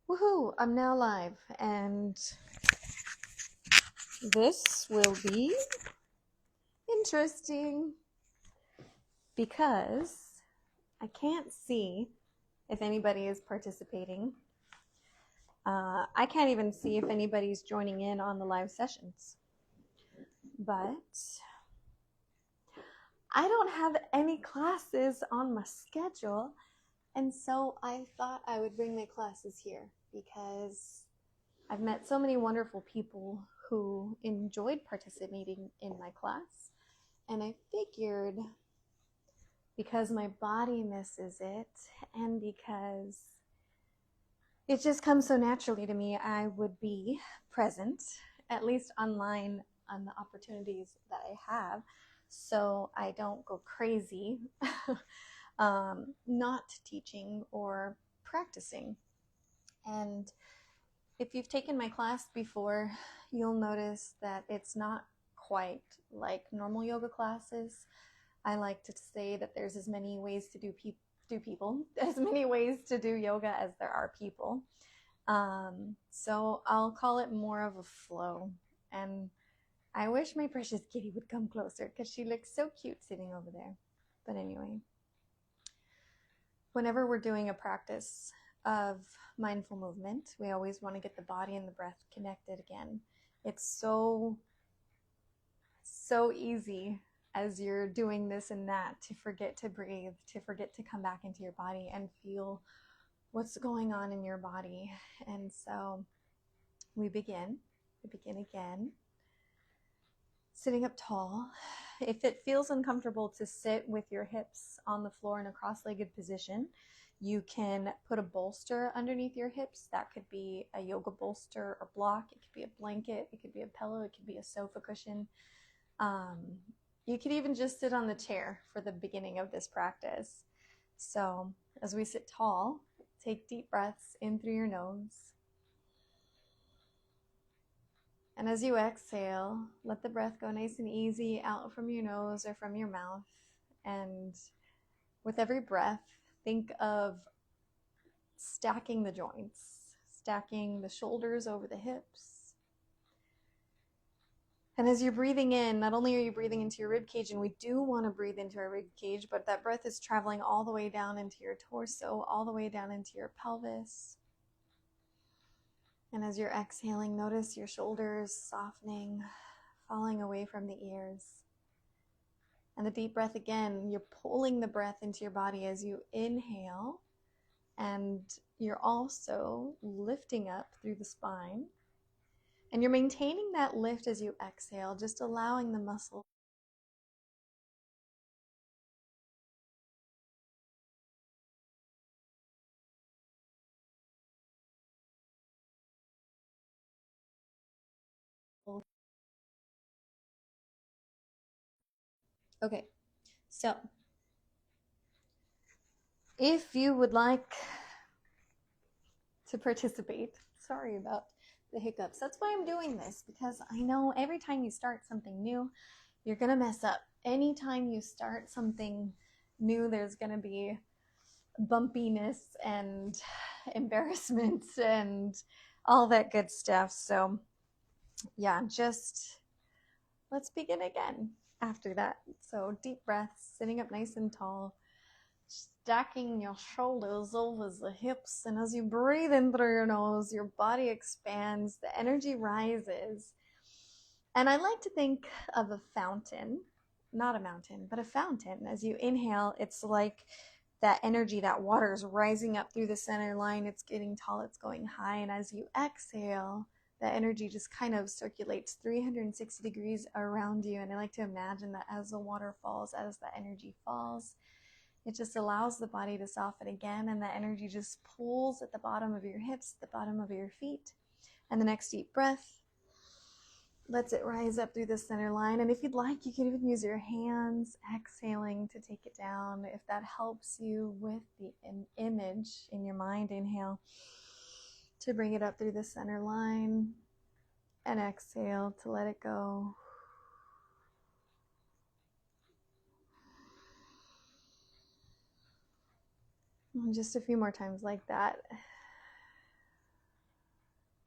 Woohoo! I'm now live, and this will be interesting because I can't see if anybody is participating. I can't even see if anybody's joining in on the live sessions. But I don't have any classes on my schedule, and so I thought I would bring my classes here because I've met so many wonderful people who enjoyed participating in my class. And I figured because my body misses it and because it just comes so naturally to me, I would be present, at least online, on the opportunities that I have, so I don't go crazy not teaching or practicing. And if you've taken my class before, you'll notice that it's not quite like normal yoga classes. I like to say that there's as many ways to do people, as many ways to do yoga as there are people. So I'll call it more of a flow. And I wish my precious kitty would come closer because she looks so cute sitting over there. But anyway, whenever we're doing a practice of mindful movement, we always want to get the body and the breath connected again. It's so easy as you're doing this and that to forget to breathe, to forget to come back into your body and feel what's going on in your body. And so we begin again, sitting up tall. If it feels uncomfortable to sit with your hips on the floor in a cross-legged position, you can put a bolster underneath your hips. That could be a yoga bolster or block. It could be a blanket. It could be a pillow. It could be a sofa cushion. You could even just sit on the chair for the beginning of this practice. So as we sit tall, take deep breaths in through your nose. And as you exhale, let the breath go nice and easy out from your nose or from your mouth. And with every breath, think of stacking the joints, stacking the shoulders over the hips. And as you're breathing in, not only are you breathing into your rib cage, and we do want to breathe into our rib cage, but that breath is traveling all the way down into your torso, all the way down into your pelvis. And as you're exhaling, notice your shoulders softening, falling away from the ears. And the deep breath again, you're pulling the breath into your body as you inhale, and you're also lifting up through the spine. And you're maintaining that lift as you exhale, just allowing the muscle. Okay, so if you would like to participate, sorry about the hiccups. That's why I'm doing this, because I know every time you start something new, you're going to mess up. Anytime you start something new, there's going to be bumpiness and embarrassment and all that good stuff. So yeah, just let's begin again after that. So deep breaths, sitting up nice and tall, stacking your shoulders over the hips, and as you breathe in through your nose, your body expands, the energy rises. And I like to think of a fountain, not a mountain, but a fountain. As you inhale, it's like that energy, that water is rising up through the center line. It's getting tall, it's going high. And as you exhale, that energy just kind of circulates 360 degrees around you. And I like to imagine that as the water falls, as the energy falls, it just allows the body to soften again, and the energy just pulls at the bottom of your hips, the bottom of your feet. And the next deep breath lets it rise up through the center line. And if you'd like, you can even use your hands, exhaling to take it down. If that helps you with the image in your mind, inhale to bring it up through the center line, and exhale to let it go. And just a few more times like that.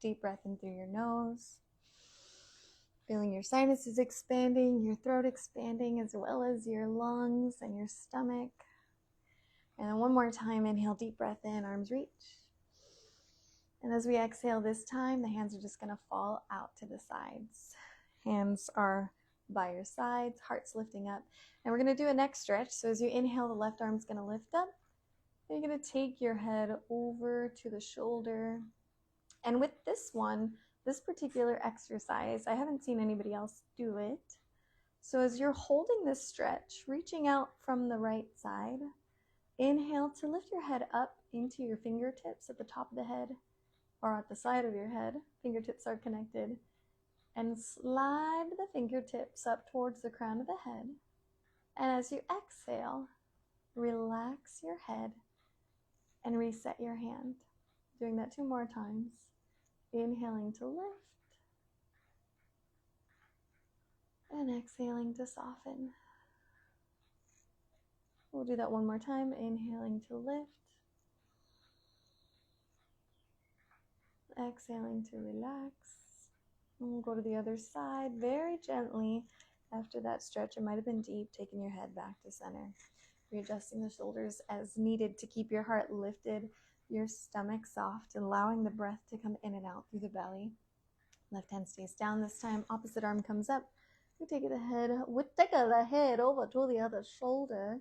Deep breath in through your nose. Feeling your sinuses expanding, your throat expanding, as well as your lungs and your stomach. And then one more time, inhale, deep breath in, arms reach. And as we exhale this time, the hands are just going to fall out to the sides. Hands are by your sides, heart's lifting up. And we're going to do a neck stretch. So as you inhale, the left arm's going to lift up. And you're going to take your head over to the shoulder. And with this one, this particular exercise, I haven't seen anybody else do it. So as you're holding this stretch, reaching out from the right side, inhale to lift your head up into your fingertips at the top of the head or at the side of your head. Fingertips are connected. And slide the fingertips up towards the crown of the head. And as you exhale, relax your head and reset your hand. Doing that 2 more times. Inhaling to lift. And exhaling to soften. We'll do that 1 more time. Inhaling to lift. Exhaling to relax. And we'll go to the other side very gently. After that stretch, it might have been deep, taking your head back to center. Readjusting the shoulders as needed to keep your heart lifted, your stomach soft, and allowing the breath to come in and out through the belly. Left hand stays down this time. Opposite arm comes up. We take the head over to the other shoulder.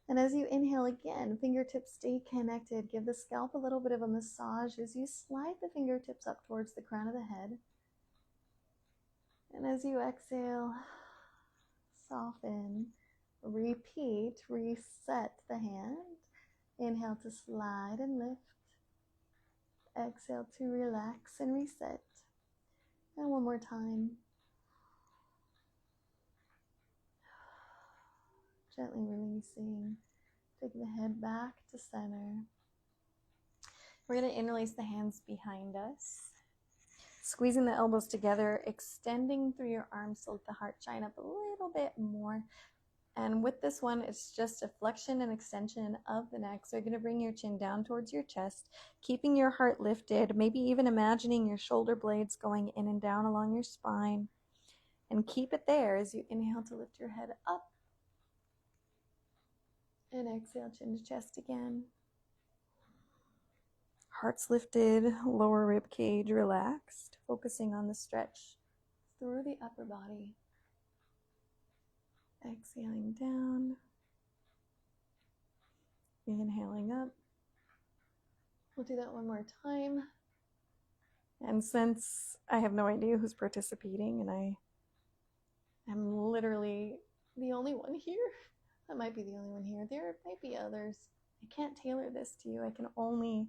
And as you inhale again, fingertips stay connected. Give the scalp a little bit of a massage as you slide the fingertips up towards the crown of the head. And as you exhale, soften, repeat, reset the hand. Inhale to slide and lift. Exhale to relax and reset. And 1 more time. Gently releasing. Take the head back to center. We're going to interlace the hands behind us. Squeezing the elbows together, extending through your arms so let the heart shine up a little bit more. And with this one, it's just a flexion and extension of the neck. So you're going to bring your chin down towards your chest, keeping your heart lifted, maybe even imagining your shoulder blades going in and down along your spine. And keep it there as you inhale to lift your head up. And exhale, chin to chest again. Heart's lifted, lower rib cage relaxed, focusing on the stretch through the upper body. Exhaling down. Inhaling up. We'll do that 1 more time. And since I have no idea who's participating and I am literally the only one here, I might be the only one here. There might be others. I can't tailor this to you. I can only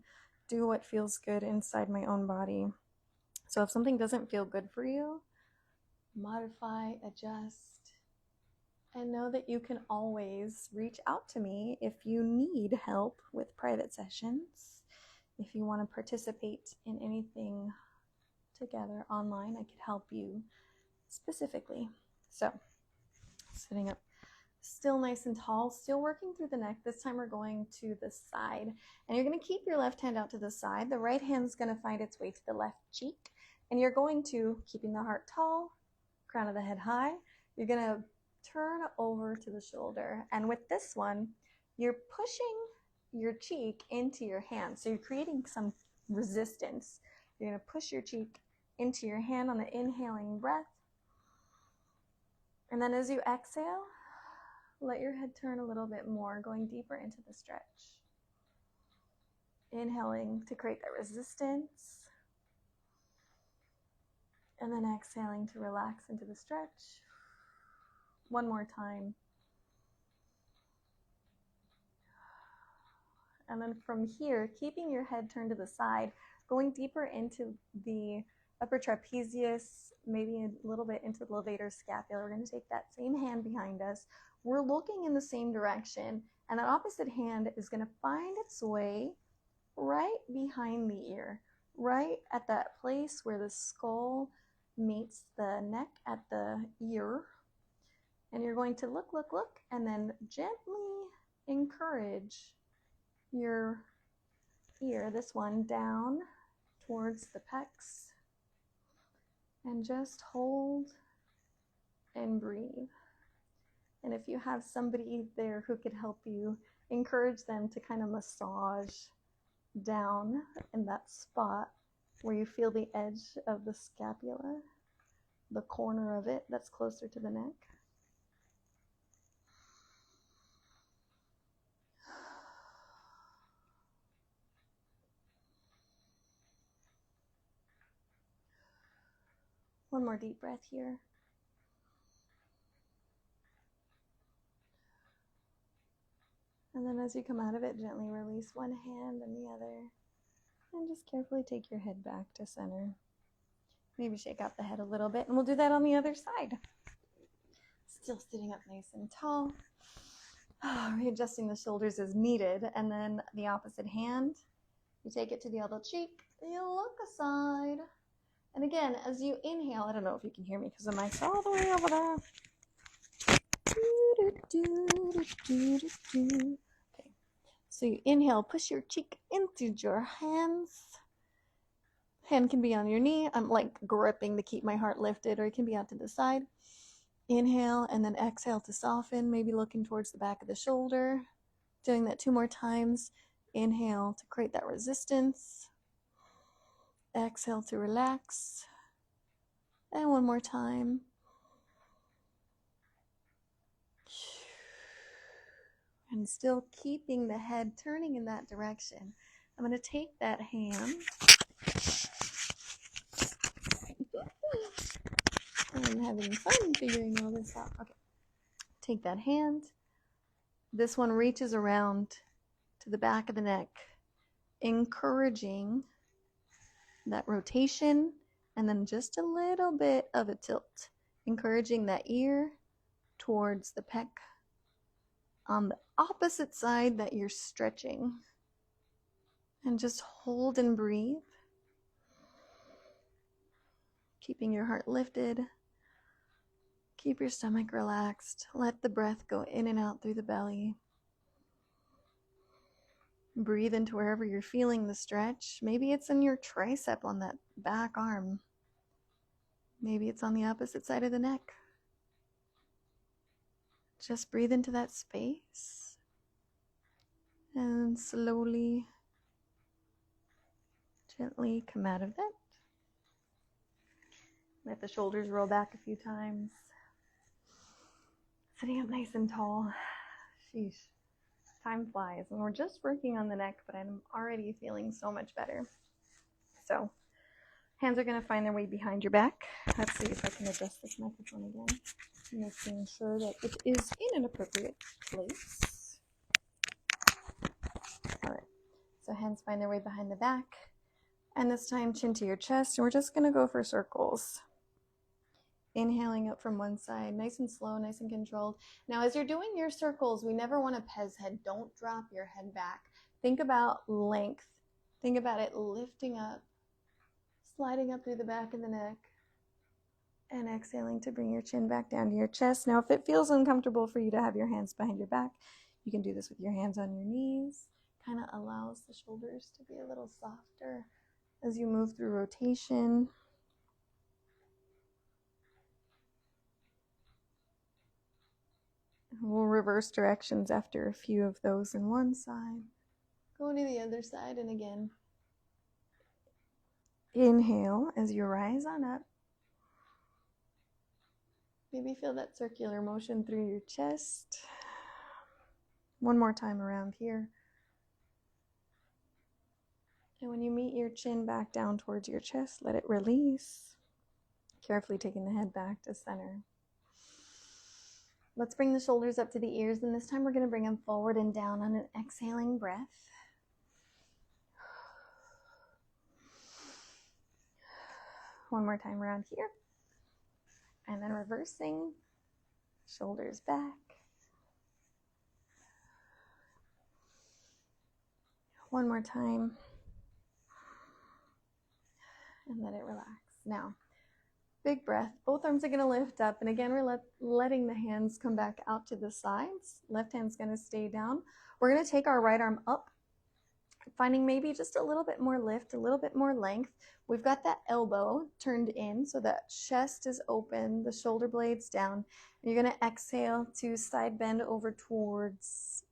do what feels good inside my own body. So if something doesn't feel good for you, modify, adjust, and know that you can always reach out to me if you need help with private sessions. If you want to participate in anything together online, I could help you specifically. So, sitting up still nice and tall, still working through the neck. This time we're going to the side. And you're going to keep your left hand out to the side. The right hand is going to find its way to the left cheek. And you're going to, keeping the heart tall, crown of the head high, you're going to turn over to the shoulder. And with this one, you're pushing your cheek into your hand. So you're creating some resistance. You're going to push your cheek into your hand on the inhaling breath. And then as you exhale, let your head turn a little bit more, going deeper into the stretch. Inhaling to create that resistance. And then exhaling to relax into the stretch. 1 more time. And then from here, keeping your head turned to the side, going deeper into the upper trapezius, maybe a little bit into the levator scapula. We're going to take that same hand behind us. We're looking in the same direction, and that opposite hand is going to find its way right behind the ear, right at that place where the skull meets the neck at the ear. And you're going to look, and then gently encourage your ear, this one, down towards the pecs. And just hold and breathe. And if you have somebody there who could help you, encourage them to kind of massage down in that spot where you feel the edge of the scapula, the corner of it that's closer to the neck. One more deep breath here. And then as you come out of it, gently release one hand and the other. And just carefully take your head back to center. Maybe shake out the head a little bit, and we'll do that on the other side. Still sitting up nice and tall. Readjusting the shoulders as needed. And then the opposite hand, you take it to the elbow cheek, you look aside. And again, as you inhale, I don't know if you can hear me because the mic's all the way over there. Okay, so you inhale, push your cheek into your hands. Hand can be on your knee. I'm like gripping to keep my heart lifted, or it can be out to the side. Inhale and then exhale to soften, maybe looking towards the back of the shoulder. Doing that 2 more times. Inhale to create that resistance. Exhale to relax. And 1 more time. And still keeping the head turning in that direction. I'm going to take that hand. I'm having fun figuring all this out. Okay. Take that hand. This one reaches around to the back of the neck, encouraging that rotation and then just a little bit of a tilt, encouraging that ear towards the pec on the opposite side that you're stretching. And just hold and breathe, keeping your heart lifted. Keep your stomach relaxed. Let the breath go in and out through the belly. Breathe into wherever you're feeling the stretch. Maybe it's in your tricep on that back arm. Maybe it's on the opposite side of the neck. Just breathe into that space. And slowly, gently come out of that. Let the shoulders roll back a few times. Sitting up nice and tall. Sheesh. Time flies. And we're just working on the neck, but I'm already feeling so much better. So, hands are going to find their way behind your back. Let's see if I can adjust this microphone again. Making sure that it is in an appropriate place. Alright. So hands find their way behind the back. And this time, chin to your chest. And we're just going to go for circles. Inhaling up from one side, nice and slow, nice and controlled. Now, as you're doing your circles, we never want to pez head. Don't drop your head back. Think about length. Think about it lifting up, sliding up through the back of the neck, and exhaling to bring your chin back down to your chest. Now, if it feels uncomfortable for you to have your hands behind your back, you can do this with your hands on your knees. Kind of allows the shoulders to be a little softer as you move through rotation. We'll reverse directions after a few of those in one side. Go to the other side, and again, inhale as you rise on up. Maybe feel that circular motion through your chest. 1 more time around here. And when you meet your chin back down towards your chest, let it release. Carefully taking the head back to center. Let's bring the shoulders up to the ears, and this time we're going to bring them forward and down on an exhaling breath. One more time around here. And then reversing, shoulders back. One more time. And let it relax. Now, big breath. Both arms are going to lift up. And again, we're letting the hands come back out to the sides. Left hand's going to stay down. We're going to take our right arm up Finding maybe just a little bit more lift, a little bit more length. We've got that elbow turned in so that chest is open, the shoulder blades down. And you're going to exhale to side bend over towards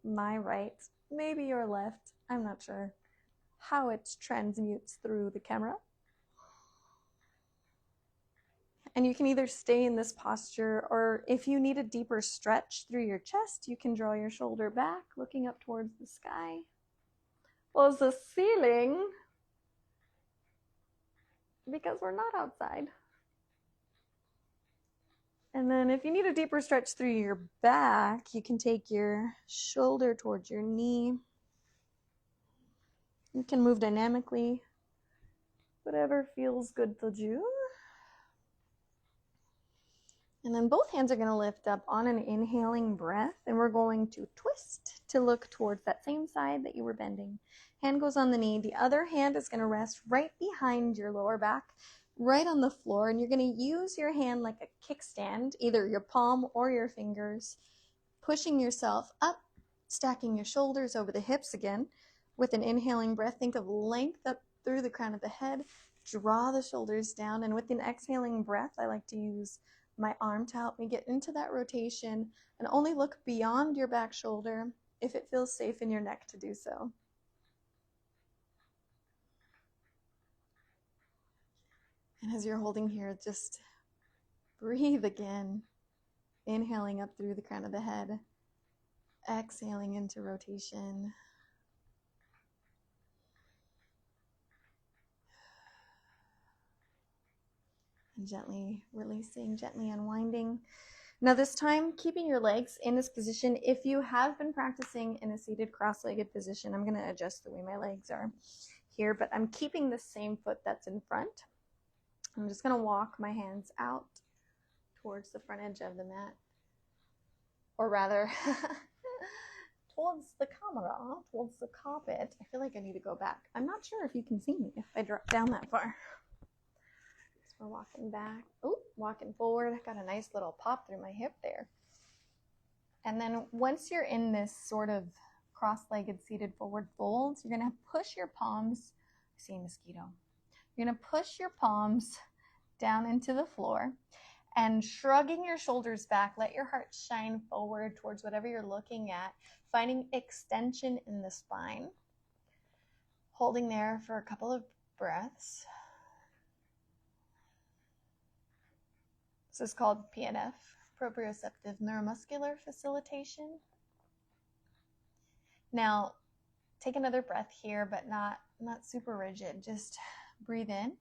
my right, maybe your left. I'm not sure how it transmutes through the camera. And you can either stay in this posture, or if you need a deeper stretch through your chest, you can draw your shoulder back, looking up towards the sky. Well, it's the ceiling, because we're not outside. And then if you need a deeper stretch through your back, you can take your shoulder towards your knee. You can move dynamically, whatever feels good to you. And then both hands are going to lift up on an inhaling breath, and we're going to twist to look towards that same side that you were bending. Hand goes on the knee. The other hand is going to rest right behind your lower back, right on the floor, and you're going to use your hand like a kickstand, either your palm or your fingers, pushing yourself up, stacking your shoulders over the hips again. With an inhaling breath, think of length up through the crown of the head, draw the shoulders down, and with an exhaling breath, I like to use my arm to help me get into that rotation, and only look beyond your back shoulder if it feels safe in your neck to do so. And as you're holding here, just breathe again, inhaling up through the crown of the head, exhaling into rotation. And gently releasing, gently unwinding. Now this time, keeping your legs in this position. If you have been practicing in a seated cross-legged position, I'm going to adjust the way my legs are here, but I'm keeping the same foot that's in front. I'm just going to walk my hands out towards the front edge of the mat, or rather towards the camera, towards the carpet. I feel like I need to go back. I'm not sure if you can see me if I drop down that far. We're walking back, walking forward. I got a nice little pop through my hip there. And then once you're in this sort of cross-legged seated forward fold, you're going to push your palms. I see a mosquito. You're going to push your palms down into the floor and shrugging your shoulders back, let your heart shine forward towards whatever you're looking at, finding extension in the spine. Holding there for a couple of breaths. This is called PNF, proprioceptive neuromuscular facilitation. Now, take another breath here, but not super rigid. Just breathe in.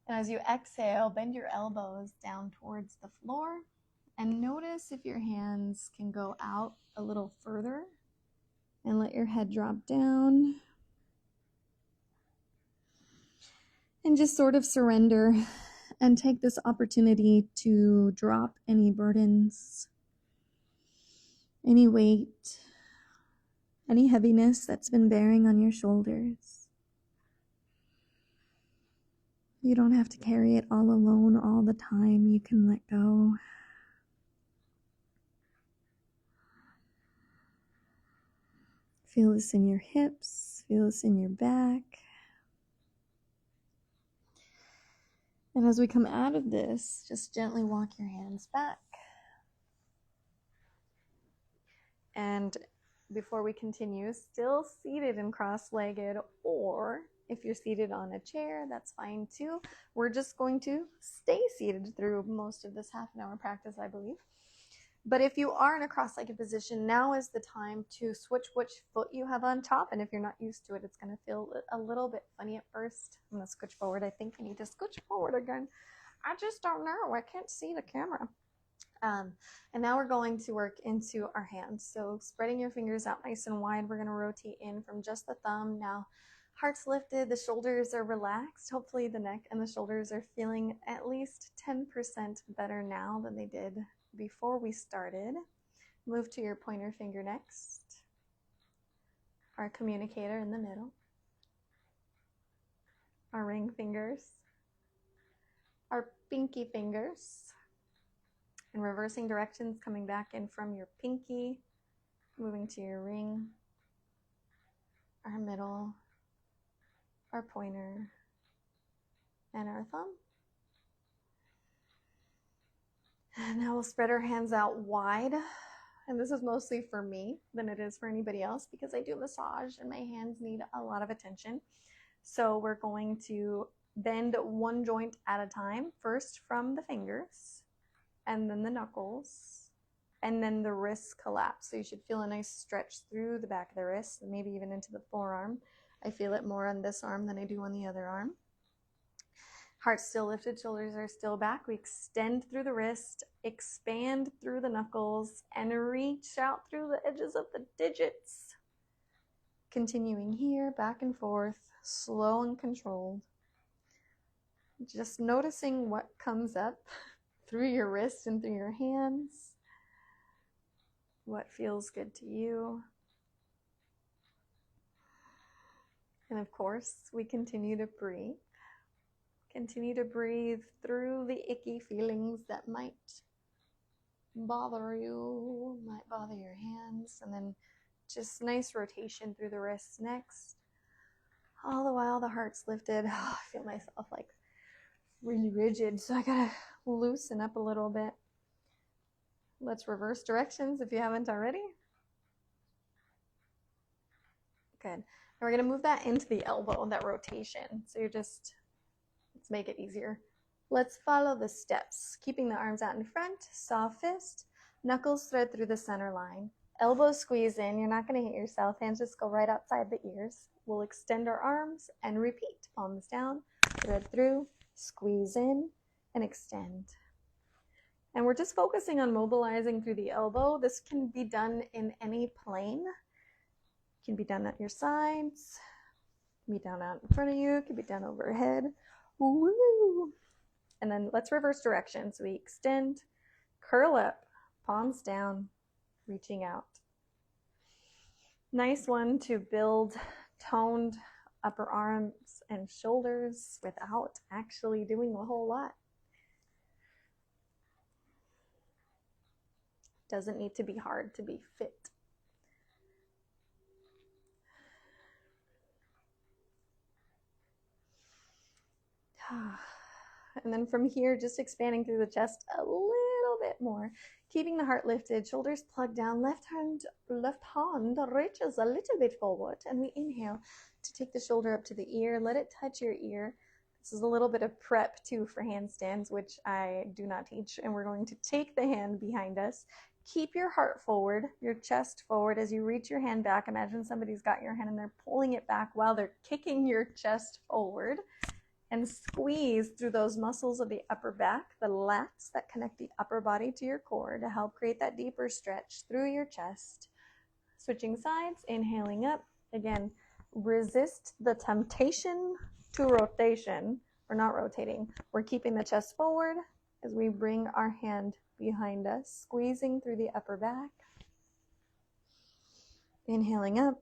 And as you exhale, bend your elbows down towards the floor. And notice if your hands can go out a little further. And let your head drop down. And just sort of surrender. And take this opportunity to drop any burdens, any weight, any heaviness that's been bearing on your shoulders. You don't have to carry it all alone all the time. You can let go. Feel this in your hips. Feel this in your back. And as we come out of this, just gently walk your hands back. And before we continue, still seated and cross-legged, or if you're seated on a chair, that's fine too. We're just going to stay seated through most of this half an hour practice, I believe. But if you are in a cross-legged position, now is the time to switch which foot you have on top. And if you're not used to it, it's going to feel a little bit funny at first. I'm going to scooch forward. I think I need to scooch forward again. I just don't know. I can't see the camera. And now we're going to work into our hands. So spreading your fingers out nice and wide, we're going to rotate in from just the thumb. Now, heart's lifted, the shoulders are relaxed. Hopefully the neck and the shoulders are feeling at least 10% better now than they did before we started. Move to your pointer finger next. Our communicator in the middle. Our ring fingers. Our pinky fingers. And reversing directions, coming back in from your pinky, moving to your ring. our middle, our pointer, and our thumb. And now we'll spread our hands out wide. And this is mostly for me than it is for anybody else because I do massage and my hands need a lot of attention. So we're going to bend one joint at a time, first from the fingers, and then the knuckles, and then the wrists collapse. So you should feel a nice stretch through the back of the wrist, and maybe even into the forearm. I feel it more on this arm than I do on the other arm. Heart still lifted, shoulders are still back. We extend through the wrist, expand through the knuckles, and reach out through the edges of the digits. Continuing here, back and forth, slow and controlled. Just noticing what comes up through your wrists and through your hands. What feels good to you. And of course, we continue to breathe. Continue to breathe through the icky feelings that might bother you, might bother your hands, and then just nice rotation through the wrists next. All the while the heart's lifted. I feel myself like really rigid, so I gotta loosen up a little bit. Let's reverse directions if you haven't already. Good. And we're gonna move that into the elbow, that rotation. So you're just, let's make it easier. Let's follow the steps, keeping the arms out in front, soft fist, knuckles thread through the center line, elbows squeeze in, you're not going to hit yourself, hands just go right outside the ears. We'll extend our arms and repeat, palms down, thread through, squeeze in, and extend. And we're just focusing on mobilizing through the elbow. This can be done in any plane. It can be done at your sides, it can be done out in front of you, it can be done overhead. Woo! And then let's reverse direction. So we extend, curl up, palms down, reaching out. Nice one to build toned upper arms and shoulders without actually doing a whole lot. Doesn't need to be hard to be fit. And then from here, just expanding through the chest a little bit more, keeping the heart lifted, shoulders plugged down, left hand reaches a little bit forward, and we inhale to take the shoulder up to the ear, let it touch your ear. This is a little bit of prep too for handstands, which I do not teach, and we're going to take the hand behind us. Keep your heart forward, your chest forward. As you reach your hand back, imagine somebody's got your hand and they're pulling it back while they're kicking your chest forward. And squeeze through those muscles of the upper back, the lats that connect the upper body to your core to help create that deeper stretch through your chest. Switching sides, inhaling up. Again, resist the temptation to rotation. We're not rotating. We're keeping the chest forward as we bring our hand behind us, squeezing through the upper back. Inhaling up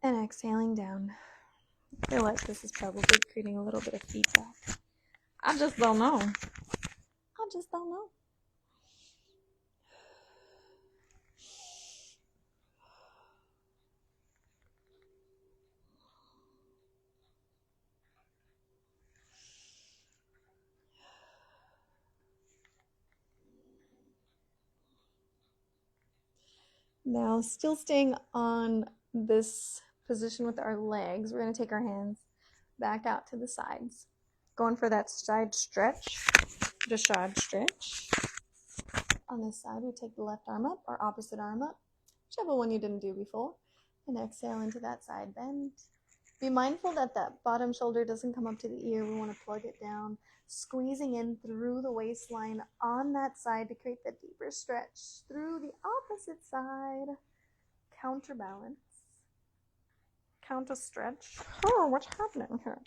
and exhaling down. I feel like this is probably creating a little bit of feedback. I just don't know. Now, still staying on this position with our legs, we're going to take our hands back out to the sides. Going for that side stretch, the side stretch. On this side, we take the left arm up, or opposite arm up, whichever one you didn't do before, and exhale into that side bend. Be mindful that that bottom shoulder doesn't come up to the ear. We want to plug it down, squeezing in through the waistline on that side to create the deeper stretch through the opposite side. Counterbalance. Counter stretch. Oh, what's happening here?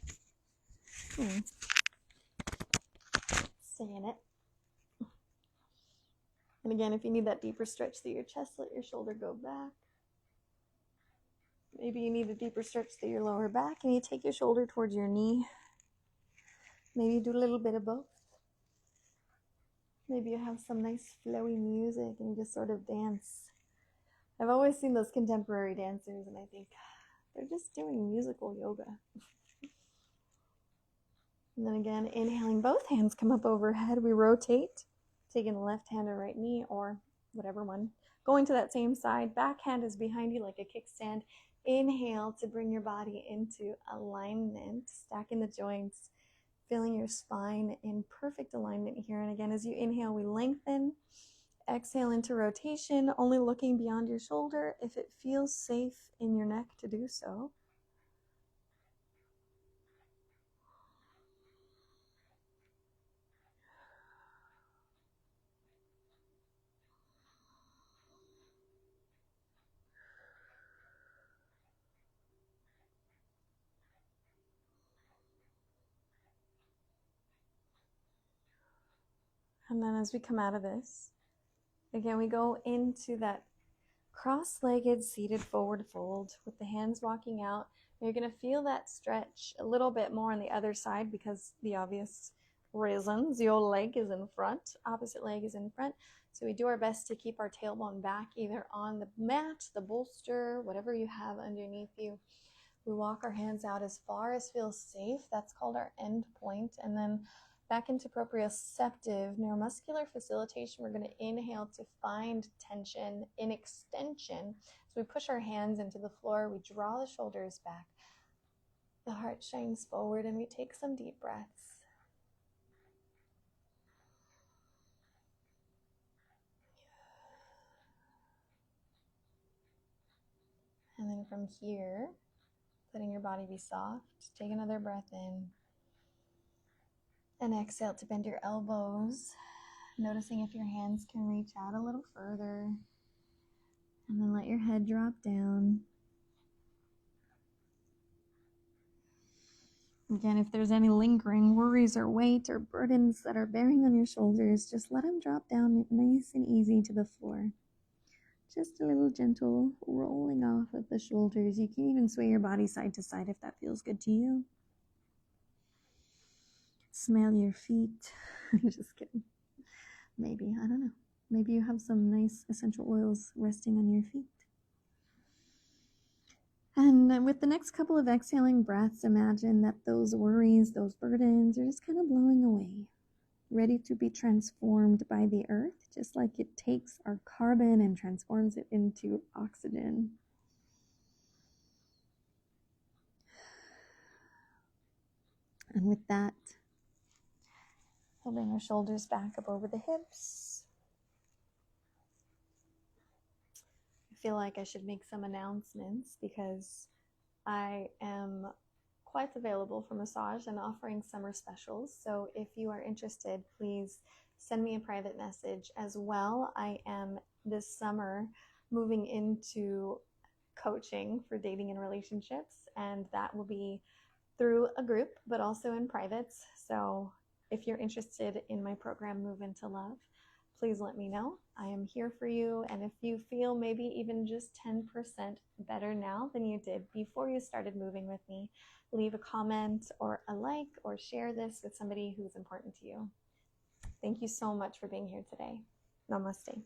Saying it. And again, if you need that deeper stretch through your chest, let your shoulder go back. Maybe you need a deeper stretch through your lower back and you take your shoulder towards your knee. Maybe you do a little bit of both. Maybe you have some nice flowy music and you just sort of dance. I've always seen those contemporary dancers and I think They're just doing musical yoga. And then again, inhaling, both hands come up overhead. We rotate, taking the left hand or right knee or whatever one. Going to that same side. Back hand is behind you like a kickstand. Inhale to bring your body into alignment, stacking the joints, feeling your spine in perfect alignment here. And again, as you inhale, we lengthen. Exhale into rotation, only looking beyond your shoulder if it feels safe in your neck to do so. And then as we come out of this, again, we go into that cross-legged seated forward fold with the hands walking out. You're going to feel that stretch a little bit more on the other side because the obvious reasons. Your leg is in front, opposite leg is in front. So we do our best to keep our tailbone back, either on the mat, the bolster, whatever you have underneath you. We walk our hands out as far as feels safe. That's called our end point. And then back into proprioceptive neuromuscular facilitation. We're going to inhale to find tension in extension. So we push our hands into the floor. We draw the shoulders back. The heart shines forward and we take some deep breaths. And then from here, letting your body be soft. Take another breath in. And exhale to bend your elbows, noticing if your hands can reach out a little further. And then let your head drop down. Again, if there's any lingering worries or weight or burdens that are bearing on your shoulders, just let them drop down nice and easy to the floor. Just a little gentle rolling off of the shoulders. You can even sway your body side to side if that feels good to you. Smell your feet. Just kidding. Maybe, I don't know. Maybe you have some nice essential oils resting on your feet. And with the next couple of exhaling breaths, imagine that those worries, those burdens are just kind of blowing away, ready to be transformed by the earth, just like it takes our carbon and transforms it into oxygen. And with that, we'll bring our shoulders back up over the hips. I feel like I should make some announcements because I am quite available for massage and offering summer specials. So if you are interested, please send me a private message as well. I am this summer moving into coaching for dating and relationships, and that will be through a group, but also in privates. So if you're interested in my program, Move Into Love, please let me know. I am here for you. And if you feel maybe even just 10% better now than you did before you started moving with me, leave a comment or a like or share this with somebody who's important to you. Thank you so much for being here today. Namaste.